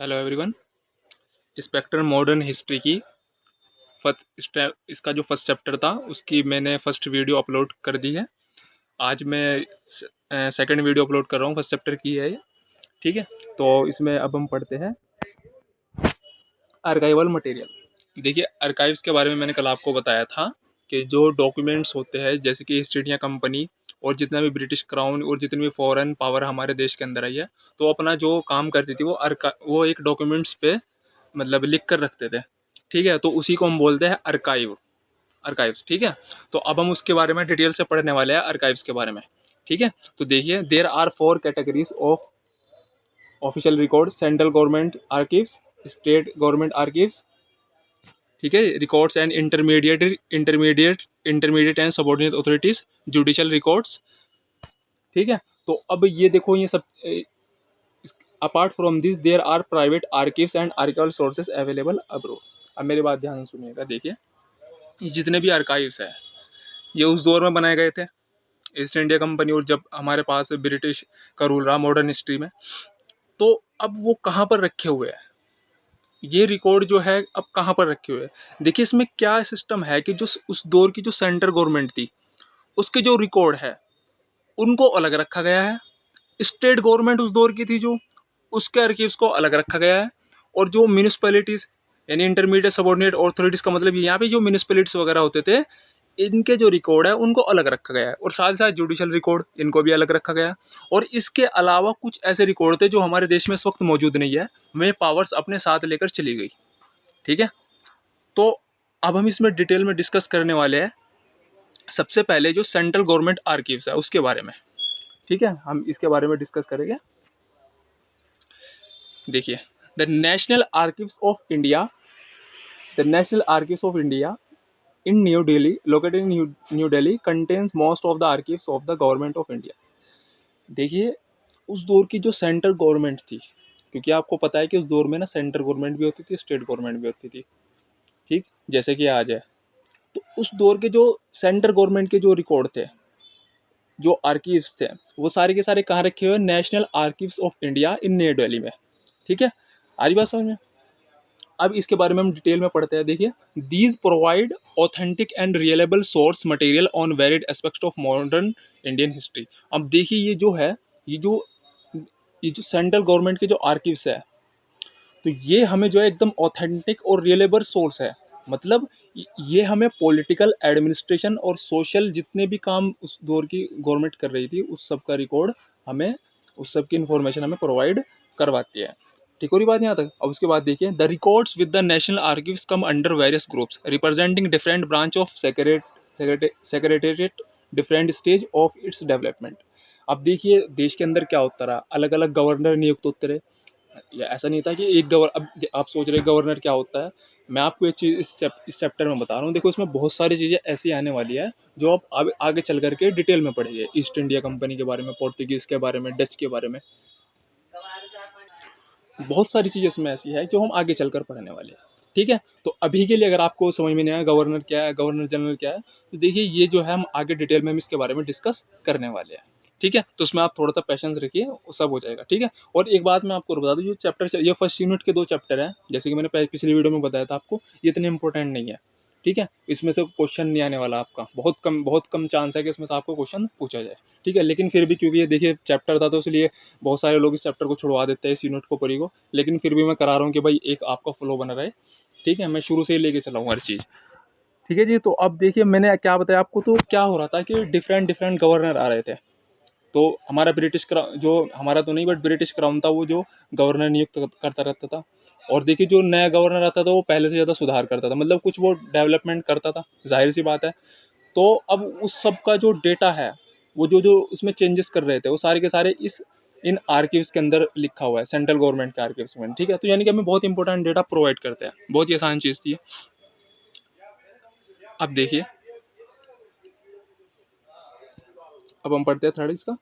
Hello everyone. Spectrum modern history की इसका जो फर्स्ट चैप्टर था उसकी मैंने फर्स्ट वीडियो अपलोड कर दी है। आज मैं सेकंड वीडियो अपलोड कर रहा हूँ, फर्स्ट चैप्टर की है ये। ठीक है, तो इसमें अब हम पढ़ते हैं आर्काइवल मटेरियल। देखिए, आर्काइव्स के बारे में मैंने कल आपको बताया था कि जो डॉक्यूमेंट्स होते हैं जैसे कि ईस्ट इंडिया कंपनी और जितना भी ब्रिटिश क्राउन और जितनी भी फॉरेन पावर हमारे देश के अंदर आई है, तो अपना जो काम करती थी वो एक डॉक्यूमेंट्स पे मतलब लिख कर रखते थे। ठीक है, तो उसी को हम बोलते हैं अर्काइव, अर्काइव्स। ठीक है, तो अब हम उसके बारे में डिटेल से पढ़ने वाले हैं अर्काइव्स के बारे में। ठीक है, तो देखिए, there are 4 categories of official record: central government archives, state government archives, ठीक है, records and intermediate and subordinate authorities, judicial records. ठीक है, तो अब ये देखो, ये सब apart from this there are private archives and archival sources available abroad. अब मेरी बात ध्यान से सुनिएगा। देखिए, ये जितने भी आर्काइव्स है ये उस दौर में बनाए गए थे, ईस्ट इंडिया कंपनी और जब हमारे पास ब्रिटिश का रूल रहा मॉडर्न हिस्ट्री में। तो अब वो कहाँ पर रखे हुए हैं, ये रिकॉर्ड जो है अब कहाँ पर रखे हुए हैं। देखिए, इसमें क्या सिस्टम है कि जो उस दौर की जो सेंट्रल गवर्नमेंट थी उसके जो रिकॉर्ड है उनको अलग रखा गया है। स्टेट गवर्नमेंट उस दौर की थी जो, उसके आर्कीव्स को अलग रखा गया है। और जो म्यूनिसपैलिटीज यानी इंटरमीडिएट सबऑर्डिनेट अथॉरिटीज का मतलब यहाँ पे जो म्यूनिसपैलिटीज वगैरह होते थे इनके जो रिकॉर्ड है उनको अलग रखा गया है। और साथ ही साथ जुडिशियल रिकॉर्ड इनको भी अलग रखा गया है। और इसके अलावा कुछ ऐसे रिकॉर्ड थे जो हमारे देश में इस वक्त मौजूद नहीं है, हमें पावर्स अपने साथ लेकर चली गई। ठीक है, तो अब हम इसमें डिटेल में डिस्कस करने वाले हैं सबसे पहले जो सेंट्रल गवर्नमेंट आर्कीव्स है उसके बारे में। ठीक है, हम इसके बारे में डिस्कस करेंगे। देखिए, the national archives of India, the national archives of India in New Delhi, located in New Delhi, contains most of the archives of the government of India। देखिए, उस दौर की जो सेंट्रल गवर्नमेंट थी, क्योंकि आपको पता है कि उस दौर में ना सेंट्रल गवर्नमेंट भी होती थी, स्टेट गवर्नमेंट भी होती थी। ठीक, जैसे कि आज है। तो उस दौर के जो सेंट्रल गवर्नमेंट के जो रिकॉर्ड थे, जो आर्कीव्स थे, वो सारे के सारे कहाँ रखे हुए हैं? National archives of India in New Delhi में। ठीक है, आज बात समझ में। अब इसके बारे में हम डिटेल में पढ़ते हैं। देखिए, these provide authentic and reliable source material on varied aspects of modern Indian history. अब देखिए, ये जो है, ये जो सेंट्रल गवर्नमेंट के जो आर्कीव्स है, तो ये हमें जो है एकदम ऑथेंटिक और रियलेबल सोर्स है। मतलब ये हमें पॉलिटिकल, एडमिनिस्ट्रेशन और सोशल जितने भी काम उस दौर की गवर्नमेंट कर रही थी उस सब का रिकॉर्ड हमें, उस सब की इंफॉर्मेशन हमें प्रोवाइड करवाती है। ठीक हो रही बात यहाँ तक? अब उसके बाद देखिए, the records with the national archives come under various groups representing different branch of secretariat, different stage of its development. अब देखिए, देश के अंदर क्या होता रहा, अलग अलग गवर्नर नियुक्त होते रहे। या ऐसा नहीं था कि एक अब आप सोच रहे गवर्नर क्या होता है। मैं आपको एक चीज़ इस चैप्टर में बता रहा हूँ। देखो, इसमें बहुत सारी चीज़ें ऐसी आने वाली है जो आप आगे चल करके डिटेल में पढ़ेंगे। ईस्ट इंडिया कंपनी के बारे में, पोर्तुगीज़ के बारे में, डच के बारे में, बहुत सारी चीज़ें इसमें ऐसी है जो हम आगे चलकर पढ़ने वाले हैं। ठीक है, तो अभी के लिए अगर आपको समझ में नहीं आया गवर्नर क्या है, गवर्नर जनरल क्या है, तो देखिए, ये जो है हम आगे डिटेल में हम इसके बारे में डिस्कस करने वाले हैं। ठीक है, तो उसमें आप थोड़ा सा पेशेंस रखिए, वो सब हो जाएगा। ठीक है, और एक बात मैं आपको बता दूं, ये चैप्टर, ये फर्स्ट यूनिट के 2 चैप्टर हैं, जैसे कि मैंने पिछली वीडियो में बताया था आपको, ये इतने इंपॉर्टेंट नहीं है। ठीक है, इसमें से क्वेश्चन नहीं आने वाला आपका, बहुत कम चांस है कि इसमें से आपको क्वेश्चन पूछा जाए। ठीक है, लेकिन फिर भी क्योंकि ये देखिए चैप्टर था तो इसलिए बहुत सारे लोग इस चैप्टर को छुड़वा देते हैं, इस यूनिट को, पढ़ी को। लेकिन फिर भी मैं करा रहा हूँ कि भाई एक आपका फ्लो बना रहे। ठीक है, मैं शुरू से ही लेके चला हूँ हर चीज़। ठीक है जी, तो अब देखिए, मैंने क्या बताया आपको, तो क्या हो रहा था कि डिफरेंट डिफरेंट गवर्नर आ रहे थे। तो हमारा ब्रिटिश क्राउन, जो हमारा तो नहीं बट ब्रिटिश क्राउन था, वो जो गवर्नर नियुक्त करता रहता था। और देखिए, जो नया गवर्नर आता था वो पहले से ज़्यादा सुधार करता था, मतलब कुछ वो डेवलपमेंट करता था, जाहिर सी बात है। तो अब उस सब का जो डेटा है, वो जो जो उसमें चेंजेस कर रहे थे, वो सारे के सारे इन आर्कीव्स के अंदर लिखा हुआ है, सेंट्रल गवर्नमेंट के आर्कीव्स में। ठीक है, तो यानी कि हमें बहुत इंपॉर्टेंट डेटा प्रोवाइड करते हैं, बहुत ही आसान चीज़ थी। अब देखिए, अब हम पढ़ते हैं थर्ड इसका।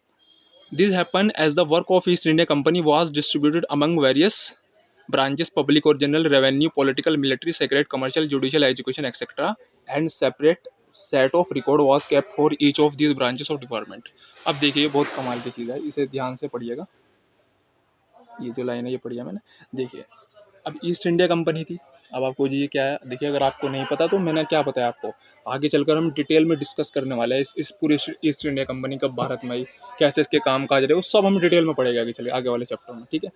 This happen as the work of East India Company was distributed among various branches, public or general, revenue, political, military, secret, commercial, judicial, education, etc. and separate set of record was kept for each of these branches of department। अब देखिए, बहुत कमाल की चीज़ है, इसे ध्यान से पढ़िएगा। ये जो लाइन है ये पढ़ी है मैंने। देखिए, अब ईस्ट इंडिया कंपनी थी। अब आपको जी ये क्या है, देखिए अगर आपको नहीं पता तो मैंने क्या बताया आपको, आगे चलकर हम डिटेल में डिस्कस करने वाले हैं इस पूरे ईस्ट इंडिया कंपनी कब भारत में आई, कैसे इसके काम काज रहे, वो सब हम डिटेल में पढ़ेगा आगे चले आगे वाले चैप्टर में। ठीक है,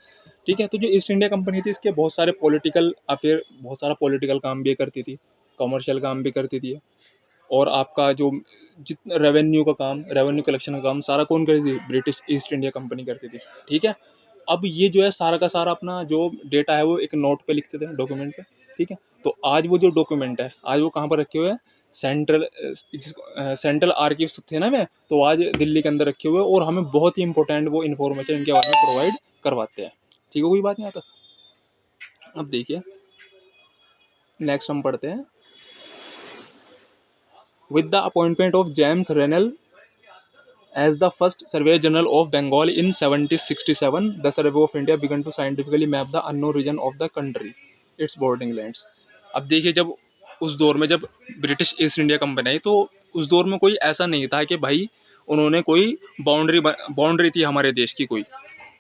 ठीक है। तो जो ईस्ट इंडिया कंपनी थी इसके बहुत सारे पॉलिटिकल अफेयर, बहुत सारा पॉलिटिकल काम भी करती थी, कमर्शियल काम भी करती थी, और आपका जो जितना रेवेन्यू का काम, रेवेन्यू कलेक्शन का काम सारा कौन करती थी, ब्रिटिश ईस्ट इंडिया कंपनी करती थी। ठीक है, अब ये जो है सारा का सारा अपना जो डेटा है वो एक नोट पे लिखते थे, डॉक्यूमेंट पे। ठीक है, तो आज वो जो डॉक्यूमेंट है आज वो कहाँ पर रखे हुए हैं, सेंट्रल सेंट्रल आर्कीव्स थे ना में, तो आज दिल्ली के अंदर रखे हुए हैं, और हमें बहुत ही इंपॉर्टेंट वो इन्फॉर्मेशन इनके बारे में प्रोवाइड करवाते हैं। ठीक है, कोई बात नहीं आता। अब देखिए नेक्स्ट हम पढ़ते हैं, with the appointment of James Rennell as the first Surveyor General of Bengal in 1767, the Survey of India began to scientifically map the unknown region of the country, its bordering lands. अब देखिए, जब उस दौर में जब British east India company आई तो उस दौर में कोई ऐसा नहीं था कि भाई उन्होंने कोई बाउंड्री थी हमारे देश की, कोई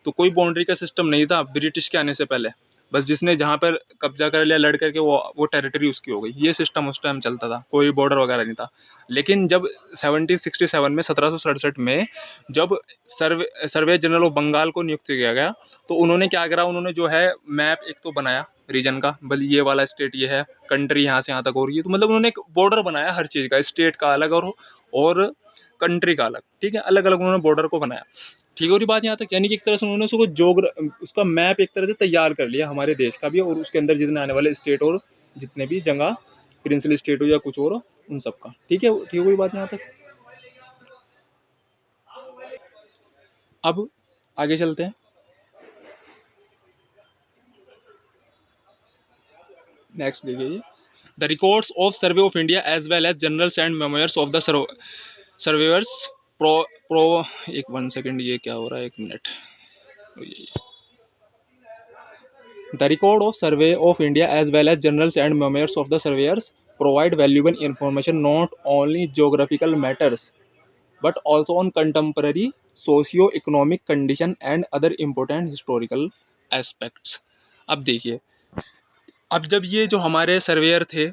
तो कोई बाउंड्री का सिस्टम नहीं था ब्रिटिश के आने से पहले। बस जिसने जहाँ पर कब्जा कर लिया लड़ करके वो टेरिटरी उसकी हो गई, ये सिस्टम उस टाइम चलता था, कोई बॉर्डर वगैरह नहीं था। लेकिन जब 1767 में 1767 में जब सर्वे जनरल ऑफ बंगाल को नियुक्त किया गया, तो उन्होंने क्या करा, उन्होंने जो है मैप एक तो बनाया रीजन का, बल ये वाला स्टेट ये है, कंट्री यहाँ से यहाँ तक हो रही है, तो मतलब उन्होंने एक बॉर्डर बनाया हर चीज़ का, स्टेट का अलग और कंट्री का अलग। ठीक है, अलग अलग उन्होंने बॉर्डर को बनाया। ठीक है, और ये बात यहाँ तक, यानी कि एक तरह से उन्होंने उसका मैप एक तरह से तैयार कर लिया हमारे देश का भी, और उसके अंदर जितने आने वाले स्टेट और जितने भी जगह प्रिंसिपल स्टेट हो या कुछ और उन सब का। ठीक है, ठीक है, कोई बात यहाँ तक। अब आगे चलते हैं, नेक्स्ट देखिए, the records of survey of India as well as journals and memoirs of the surveyors pro pro एक 1 सेकेंड, ये क्या हो रहा है, 1 minute. The record of Survey of India as well as journals and memoirs of the surveyors provide valuable information not only geographical matters but also on contemporary socio-economic condition and other important historical aspects. अब देखिए, अब जब ये जो हमारे surveyor थे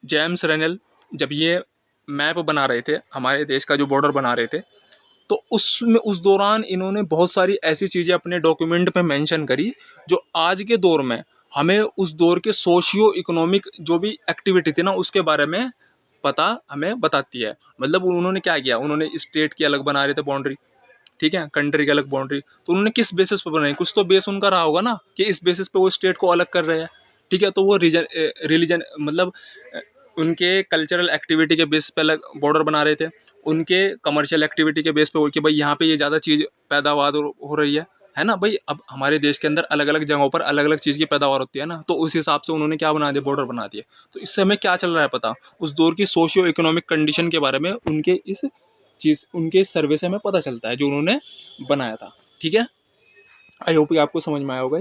James Rennell, जब ये मैप बना रहे थे हमारे देश का जो बॉर्डर बना रहे थे, तो उसमें उस दौरान इन्होंने बहुत सारी ऐसी चीज़ें अपने डॉक्यूमेंट में मेंशन करी जो आज के दौर में हमें उस दौर के सोशियो इकोनॉमिक जो भी एक्टिविटी थी ना उसके बारे में पता हमें बताती है। मतलब उन्होंने क्या किया, उन्होंने स्टेट की अलग बना रहे थे बाउंड्री, ठीक है, कंट्री की अलग बाउंड्री, तो उन्होंने किस बेसिस पर बनाई, कुछ तो बेस उनका रहा होगा ना कि इस बेसिस पे वो स्टेट को अलग कर रहे हैं। ठीक है, तो वो रिलीजन मतलब उनके कल्चरल एक्टिविटी के बेस पे अलग बॉर्डर बना रहे थे, उनके कमर्शियल एक्टिविटी के बेस पे कि भाई यहाँ पे ये ज़्यादा चीज़ पैदावार हो रही है ना भाई। अब हमारे देश के अंदर अलग अलग जगहों पर अलग अलग चीज़ की पैदावार होती है ना, तो उस हिसाब से उन्होंने क्या बना दिया, बॉर्डर बना दिया। तो इससे हमें क्या चल रहा है पता, उस दौर की सोशियो इकोनॉमिक कंडीशन के बारे में उनके इस चीज़ उनके सर्वे से हमें पता चलता है जो उन्होंने बनाया था। ठीक है, आई होप कि आपको समझ में आया होगा।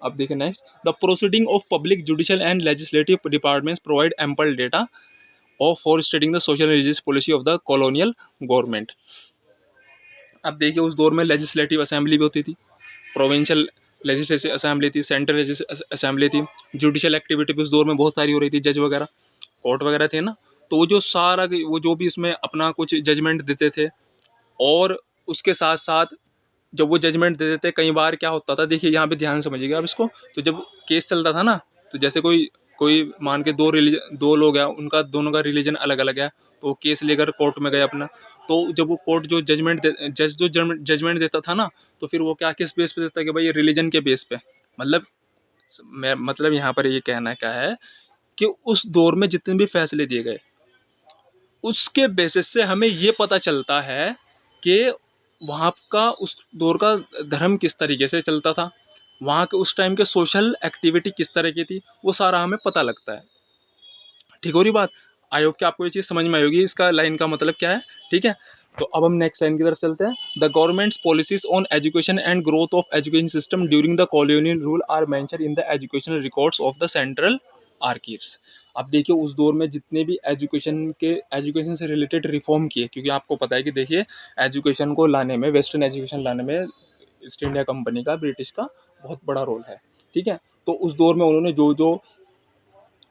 अब देखिए next, the proceeding of public judicial and legislative departments provide ample data of for studying the social religious policy of the colonial government. अब देखिए उस दौर में लेजिस्लेटिव असेंबली भी होती थी, प्रोविंशियल लेजिस्लेटिव असेंबली थी, सेंट्रल लेजिस्लेटिव असेंबली थी, जुडिशियल एक्टिविटी भी उस दौर में बहुत सारी हो रही थी, जज वगैरह कोर्ट वगैरह थे ना, तो वो जो सारा वो जो भी इसमें अपना कुछ जजमेंट देते थे, और उसके साथ साथ जब वो जजमेंट दे देते कई बार क्या होता था, देखिए यहाँ पे ध्यान समझिएगा आप इसको, तो जब केस चलता था ना, तो जैसे कोई कोई मान के दो लोग हैं, उनका दोनों का रिलीजन अलग अलग है, तो केस लेकर कोर्ट में गए अपना, तो जब वो कोर्ट जो जजमेंट देता था ना, तो फिर वो क्या किस बेस पे देता है कि भाई ये रिलीजन के बेस पे, मतलब मतलब यहाँ पर ये कहना क्या है कि उस दौर में जितने भी फैसले दिए गए उसके बेसिस से हमें ये पता चलता है कि वहाँ का उस दौर का धर्म किस तरीके से चलता था, वहाँ के उस टाइम के सोशल एक्टिविटी किस तरह की थी, वो सारा हमें पता लगता है। ठीक हो रही बात, आई होप कि आपको ये चीज़ समझ में आई होगी इसका लाइन का मतलब क्या है। ठीक है, तो अब हम नेक्स्ट लाइन की तरफ चलते हैं। The government's policies on education and growth of education system during the colonial rule are mention in the educational records of the central archives. अब देखिए उस दौर में जितने भी एजुकेशन से रिलेटेड रिफॉर्म किए, क्योंकि आपको पता है कि देखिए एजुकेशन को लाने में, वेस्टर्न एजुकेशन लाने में ईस्ट इंडिया कंपनी का, ब्रिटिश का बहुत बड़ा रोल है। ठीक है, तो उस दौर में उन्होंने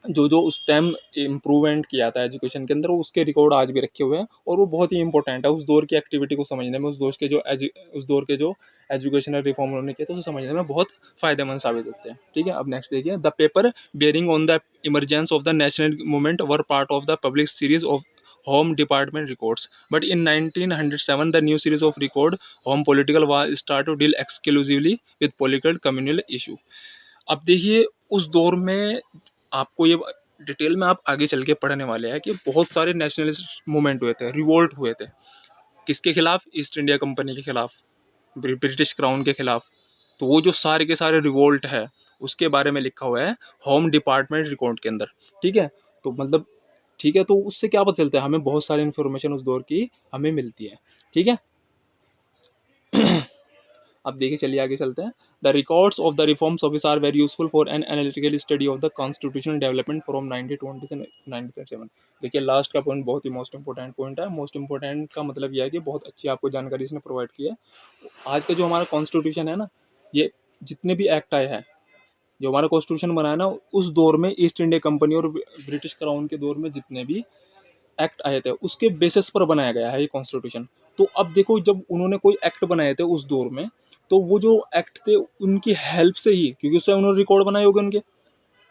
जो उस टाइम इम्प्रूवमेंट किया था एजुकेशन के अंदर, वो उसके रिकॉर्ड आज भी रखे हुए हैं, और वो बहुत ही इंपॉर्टेंट है उस दौर की एक्टिविटी को समझने में, उस दौर के जो एजुकेशनल रिफॉर्म उन्होंने किए थे उसे समझने में बहुत फायदेमंद साबित होते हैं। ठीक है, अब नेक्स्ट देखिए, the paper bearing on the emergence of the national movement were part of the public series of home department records, but in 1907 the new series of record home political was start to deal exclusively with political communal issue. अब देखिए, उस दौर में आपको ये detail में आप आगे चल के पढ़ने वाले हैं कि बहुत सारे नेशनलिस्ट मूवमेंट हुए थे, रिवोल्ट हुए थे। किसके खिलाफ? ईस्ट इंडिया कंपनी के खिलाफ, ब्रिटिश क्राउन के खिलाफ। तो वो जो सारे के सारे रिवोल्ट है उसके बारे में लिखा हुआ है होम डिपार्टमेंट रिकॉर्ड के अंदर। ठीक है, तो मतलब ठीक है, तो उससे क्या पता चलता है हमें, बहुत सारी इन्फॉर्मेशन उस दौर की हमें मिलती है। ठीक है, अब देखिए, चलिए आगे चलते हैं। The records of the reforms office are very useful for an analytical study of the constitutional development from 1920 से 1937। देखिए, लास्ट का पॉइंट बहुत ही मोस्ट इंपॉर्टेंट पॉइंट है। मोस्ट इंपॉर्टेंट का मतलब यह है कि बहुत अच्छी आपको जानकारी इसने प्रोवाइड की है। आज का जो हमारा कॉन्स्टिट्यूशन है ना, ये जितने भी एक्ट आए हैं, जो हमारा कॉन्स्टिट्यूशन बना है ना, उस दौर में ईस्ट इंडिया कंपनी और ब्रिटिश क्राउन के दौर में जितने भी एक्ट आए थे उसके बेसिस पर बनाया गया है ये कॉन्स्टिट्यूशन। तो अब देखो, जब उन्होंने कोई एक्ट बनाए थे उस दौर में, तो वो जो एक्ट थे उनकी हेल्प से ही, क्योंकि उस टाइम उन्होंने रिकॉर्ड बनाए होंगे उनके,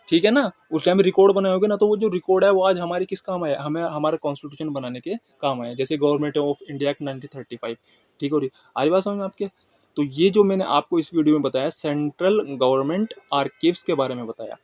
ठीक है ना, उस टाइम रिकॉर्ड बनाए होंगे ना, तो वो जो रिकॉर्ड है वो आज हमारे किस काम आया, हमें हमारे कॉन्स्टिट्यूशन बनाने के काम आया। जैसे गवर्नमेंट ऑफ इंडिया एक्ट 1935, ठीक हो रही आ रही बात समझ में आपके। तो ये जो मैंने आपको इस वीडियो में बताया, सेंट्रल गवर्नमेंट आर्कीव्स के बारे में बताया,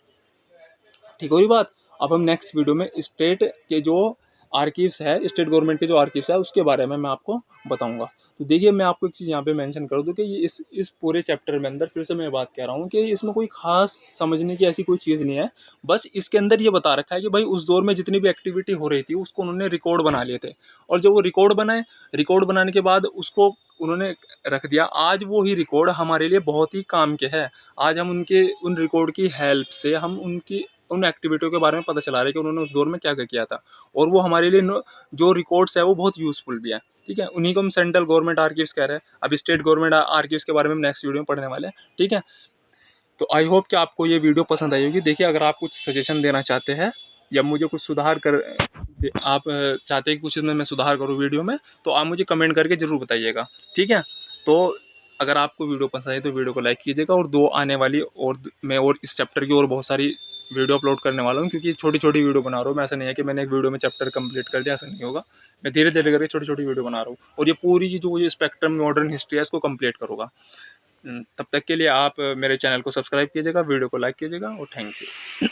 ठीक हो रही बात। अब हम नेक्स्ट वीडियो में स्टेट के जो आर्कीव्स है, स्टेट गवर्नमेंट के जो आर्कीव्स है उसके बारे में मैं आपको बताऊंगा। तो देखिए, मैं आपको एक चीज़ यहाँ पे मेंशन कर दूं कि ये इस पूरे चैप्टर में अंदर फिर से मैं बात कह रहा हूँ कि इसमें कोई खास समझने की ऐसी कोई चीज़ नहीं है। बस इसके अंदर ये बता रखा है कि भाई उस दौर में जितनी भी एक्टिविटी हो रही थी उसको उन्होंने रिकॉर्ड बना लिए थे, और जब वो रिकॉर्ड बनाए, रिकॉर्ड बनाने के बाद उसको उन्होंने रख दिया। आज वो ही रिकॉर्ड हमारे लिए बहुत ही काम के है। आज हम उन रिकॉर्ड की हेल्प से हम उन एक्टिविटियों के बारे में पता चला रहे हैं कि उन्होंने उस दौर में क्या क्या किया था, और वो हमारे लिए जो रिकॉर्ड्स है वो बहुत यूजफुल भी है। ठीक है, उन्हीं को हम सेंट्रल गवर्नमेंट आर्कीव्स कह रहे हैं। अब स्टेट गवर्नमेंट आर्कीव्स के बारे में हम नेक्स्ट वीडियो में पढ़ने वाले हैं। ठीक है, तो आई होप कि आपको ये वीडियो पसंद आई होगी। देखिए, अगर आप कुछ सजेशन देना चाहते हैं या मुझे कुछ सुधार कर आप चाहते हैं कि कुछ इसमें मैं सुधार करूँ वीडियो में, तो आप मुझे कमेंट करके ज़रूर बताइएगा। ठीक है, तो अगर आपको वीडियो पसंद आई तो वीडियो को लाइक कीजिएगा, और दो आने वाली और मैं और इस चैप्टर की और बहुत सारी वीडियो अपलोड करने वाला हूँ, क्योंकि छोटी छोटी वीडियो बना रहा हूँ मैं। ऐसा नहीं है कि मैंने एक वीडियो में चैप्टर कंप्लीट कर दिया, ऐसा नहीं होगा। मैं धीरे धीरे करके छोटी छोटी वीडियो बना रहा हूँ, और ये पूरी की जो ये स्पेक्ट्रम मॉडर्न हिस्ट्री है इसको कंप्लीट करूँगा। तब तक के लिए आप मेरे चैनल को सब्सक्राइब कीजिएगा, वीडियो को लाइक कीजिएगा, और थैंक यू।